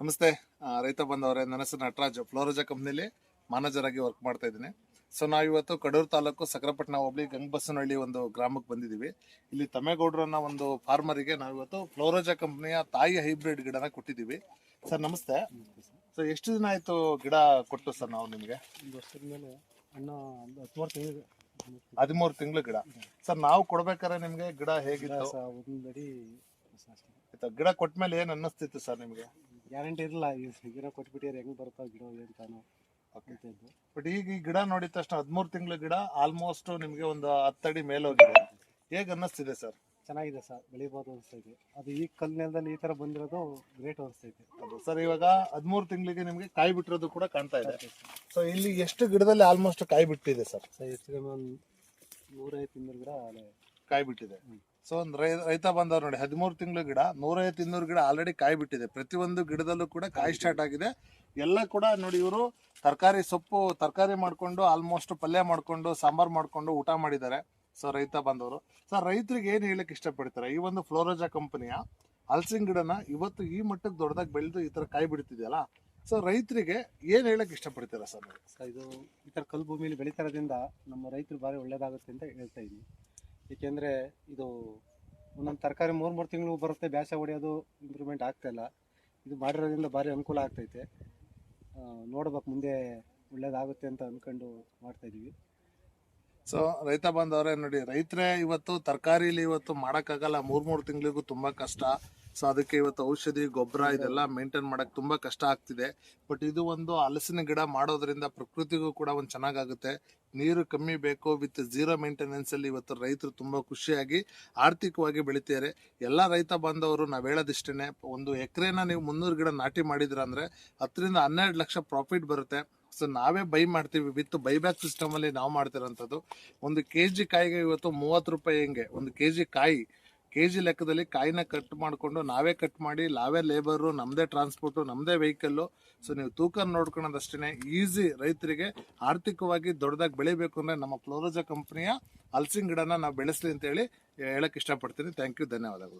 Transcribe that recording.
ನಮಸ್ತೆ ರೈತ ಬಂದವರೇ, ನನ್ನ ಹೆಸರು ನಟರಾಜ್. ಫ್ಲೋರೋಜಾ ಕಂಪ್ನಿಲಿ ಮ್ಯಾನೇಜರ್ ಆಗಿ ವರ್ಕ್ ಮಾಡ್ತಾ ಇದ್ದೀನಿ. ಸೊ ನಾವಿವತ್ತು ಕಡೂರು ತಾಲೂಕು ಸಕರಪಟ್ಟಣ ಹೋಬಳಿ ಗಂಗಬಸನಹಳ್ಳಿ ಒಂದು ಗ್ರಾಮಕ್ಕೆ ಬಂದಿದ್ದೀವಿ. ಇಲ್ಲಿ ತಮ್ಮೇಗೌಡರನ್ನ ಒಂದು ಫಾರ್ಮರಿಗೆ ನಾವಿವತ್ತು ಫ್ಲೋರೋಜಾ ಕಂಪ್ನಿಯ ತಾಯಿ ಹೈಬ್ರಿಡ್ ಗಿಡನ ಕೊಟ್ಟಿದ್ದೀವಿ. ಸರ್ ನಮಸ್ತೆ. ಸೊ ಎಷ್ಟು ದಿನ ಆಯ್ತು ಗಿಡ ಕೊಟ್ಟು ಸರ್ ನಾವು ನಿಮಗೆ? ಒಂದು ವರ್ಷದ ಮೇಲೆ ಹಣ್ಣ 13 13 ತಿಂಗಳು ಗಿಡ. ಸರ್ ನಾವು ಕೊಡ್ಬೇಕಾದ್ರೆ ನಿಮ್ಗೆ ಗಿಡ ಹೇಗಿತ್ತು? ಒಂದಡಿ ಗಿಡ ಕೊಟ್ಮೇಲೆ ಏನ್ ಅನ್ನಿಸ್ತಿತ್ತು ಸರ್ ನಿಮ್ಗೆ? ಗ್ಯಾರಂಟಿ ಇರಲಿಲ್ಲ. ಈ ಗಿಡ ಕೊಟ್ಬಿಟ್ಟಿದ್ರೆ ಹೆಂಗ್ ಬರ್ತಾವ ಗಿಡ ಅಂತಾನು. ಬಟ್ ಈಗ ಈ ಗಿಡ ನೋಡಿದ ತಕ್ಷಣ 13 ತಿಂಗಳು ಗಿಡ ಆಲ್ಮೋಸ್ಟ್ ನಿಮ್ಗೆ ಒಂದು 10 ಅಡಿ ಮೇಲೆ ಹೋಗಿದೆ. ಹೇಗ್ ಅನ್ನಿಸ್ತಿದೆ ಸರ್? ಚೆನ್ನಾಗಿದೆ ಸರ್, ಬೆಳಿಬೋದು ಅನಿಸ್ತೈತೆ. ಅದು ಈ ಕಲ್ ನೆಲದಲ್ಲಿ ಈ ತರ ಬಂದಿರೋದು ಗ್ರೇಟ್ ಅನಿಸ್ತೈತೆ. ಸರ್ ಇವಾಗ 13 ತಿಂಗಳಿಗೆ ನಿಮ್ಗೆ ಕಾಯಿ ಬಿಟ್ಟಿರೋದು ಕೂಡ ಕಾಣ್ತಾ ಇದೆ. ಸೊ ಇಲ್ಲಿ ಎಷ್ಟು ಗಿಡದಲ್ಲಿ ಆಲ್ಮೋಸ್ಟ್ ಕಾಯಿ ಬಿಟ್ಟಿದೆ ಸರ್? ಹೆಚ್ಚು ಕಮ್ಮಿ ಒಂದು 150-200 ಗಿಡ ಕಾಯಿ ಬಿಟ್ಟಿದೆ. ಸೊ ಒಂದು ರೈತ ಬಂದವ್ರು ನೋಡಿ, 13 ತಿಂಗಳು ಗಿಡ 150-200 ಗಿಡ ಆಲ್ರೆಡಿ ಕಾಯಿ ಬಿಟ್ಟಿದೆ. ಪ್ರತಿಯೊಂದು ಗಿಡದಲ್ಲೂ ಕೂಡ ಕಾಯಿ ಸ್ಟಾರ್ಟ್ ಆಗಿದೆ. ಎಲ್ಲ ಕೂಡ ನೋಡಿ, ಇವರು ತರಕಾರಿ ಮಾಡ್ಕೊಂಡು ಆಲ್ಮೋಸ್ಟ್ ಪಲ್ಯ ಮಾಡ್ಕೊಂಡು ಸಾಂಬಾರ್ ಮಾಡ್ಕೊಂಡು ಊಟ ಮಾಡಿದ್ದಾರೆ. ಸೊ ರೈತ ಬಂದವರು ಸರ್, ರೈತರಿಗೆ ಏನ್ ಹೇಳಕ್ ಇಷ್ಟಪಡ್ತಾರೆ? ಈ ಒಂದು ಫ್ಲೋರೋಜಾ ಕಂಪನಿಯ ಹಲಸಿನ ಗಿಡನ ಇವತ್ತು ಈ ಮಟ್ಟಕ್ಕೆ ದೊಡ್ಡದಾಗಿ ಬೆಳೆದು ಈ ತರ ಕಾಯಿ ಬಿಡ್ತಿದೆಯಲ್ಲ, ಸೊ ರೈತರಿಗೆ ಏನ್ ಹೇಳಕ್ ಇಷ್ಟಪಡ್ತೀರಾ ಸರ್? ಇದು ಈ ತರ ಕಲ್ಲು ಭೂಮಿಯಲ್ಲಿ ಬೆಳೀತಾರೋದ್ರಿಂದ ನಮ್ಮ ರೈತರು ಭಾರಿ ಒಳ್ಳೇದಾಗುತ್ತೆ ಅಂತ ಹೇಳ್ತಾ ಇದ್ದೀನಿ. ಏಕೆಂದರೆ ಇದು ಒಂದೊಂದು ತರಕಾರಿ 3 ತಿಂಗಳು ಬರುತ್ತೆ, ಬ್ಯಾಸ ಹೊಡೆಯೋದು ಇಂಪ್ರೂವ್ಮೆಂಟ್ ಆಗ್ತಾ ಇಲ್ಲ. ಇದು ಮಾಡಿರೋದ್ರಿಂದ ಭಾರಿ ಅನುಕೂಲ ಆಗ್ತೈತೆ. ನೋಡ್ಬೇಕು ಮುಂದೆ ಒಳ್ಳೇದಾಗುತ್ತೆ ಅಂತ ಅಂದ್ಕೊಂಡು ಮಾಡ್ತಾ ಇದೀವಿ. ಸೊ ರೈತ ಬಂದವರೇ ನೋಡಿ, ರೈತರೇ ಇವತ್ತು ತರಕಾರಿಲಿ ಇವತ್ತು ಮಾಡೋಕ್ಕಾಗಲ್ಲ. 3 ತಿಂಗಳಿಗೂ ತುಂಬಾ ಕಷ್ಟ. ಸೊ ಅದಕ್ಕೆ ಇವತ್ತು ಔಷಧಿ ಗೊಬ್ಬರ ಇದೆಲ್ಲ ಮೇಂಟೈನ್ ಮಾಡಕ್ ತುಂಬಾ ಕಷ್ಟ ಆಗ್ತಿದೆ. ಬಟ್ ಇದು ಒಂದು ಹಲಸಿನ ಗಿಡ ಮಾಡೋದ್ರಿಂದ ಪ್ರಕೃತಿಗೂ ಕೂಡ ಒಂದು ಚೆನ್ನಾಗಾಗುತ್ತೆ. ನೀರು ಕಮ್ಮಿ ಬೇಕು, ವಿತ್ 0 ಮೇಂಟೆನೆನ್ಸ್ ಅಲ್ಲಿ ಇವತ್ತು ರೈತರು ತುಂಬಾ ಖುಷಿಯಾಗಿ ಆರ್ಥಿಕವಾಗಿ ಬೆಳಿತಾರೆ. ಎಲ್ಲಾ ರೈತ ಬಾಂಧವರು ನಾವ್ ಹೇಳೋದಿಷ್ಟೇನೆ, ಒಂದು ಎಕರೆನ ನೀವು 300 ಗಿಡ ನಾಟಿ ಮಾಡಿದ್ರ ಅಂದ್ರೆ 10 ರಿಂದ 12 ಲಕ್ಷ ಪ್ರಾಫಿಟ್ ಬರುತ್ತೆ. ಸೊ ನಾವೇ ಬೈ ಮಾಡ್ತೀವಿ, ವಿತ್ ಬೈಬ್ಯಾಕ್ ಸಿಸ್ಟಮ್ ಅಲ್ಲಿ ನಾವು ಮಾಡ್ತಿರೋಂಥದ್ದು. ಒಂದು ಕೆಜಿ ಕಾಯಿಗೆ ಇವತ್ತು 30 ರೂಪಾಯಿ. ಹೆಂಗೆ ಒಂದು ಕೆಜಿ ಲೆಕ್ಕದಲ್ಲಿ ಕಾಯಿನ ಕಟ್ ಮಾಡಿಕೊಂಡು ನಾವೇ ಕಟ್ ಮಾಡಿ, ನಾವೇ ಲೇಬರು, ನಮ್ದೇ ಟ್ರಾನ್ಸ್ಪೋರ್ಟು, ನಮ್ದೇ ವೆಹಿಕಲ್ಲು. ಸೊ ನೀವು ತೂಕ ನೋಡ್ಕೊಳ್ಳೋದಷ್ಟೇ ಈಸಿ. ರೈತರಿಗೆ ಆರ್ಥಿಕವಾಗಿ ದೊಡ್ಡದಾಗಿ ಬೆಳಿಬೇಕು ಅಂದ್ರೆ ನಮ್ಮ ಫ್ಲೋರೋಜಾ ಕಂಪನಿಯ ಹಲಸಿನ ಗಿಡನ ನಾವು ಬೆಳೆಸ್ಲಿ ಅಂತ ಹೇಳಿ ಹೇಳಕ್ ಇಷ್ಟಪಡ್ತೀನಿ. ಥ್ಯಾಂಕ್ ಯು, ಧನ್ಯವಾದಗಳು.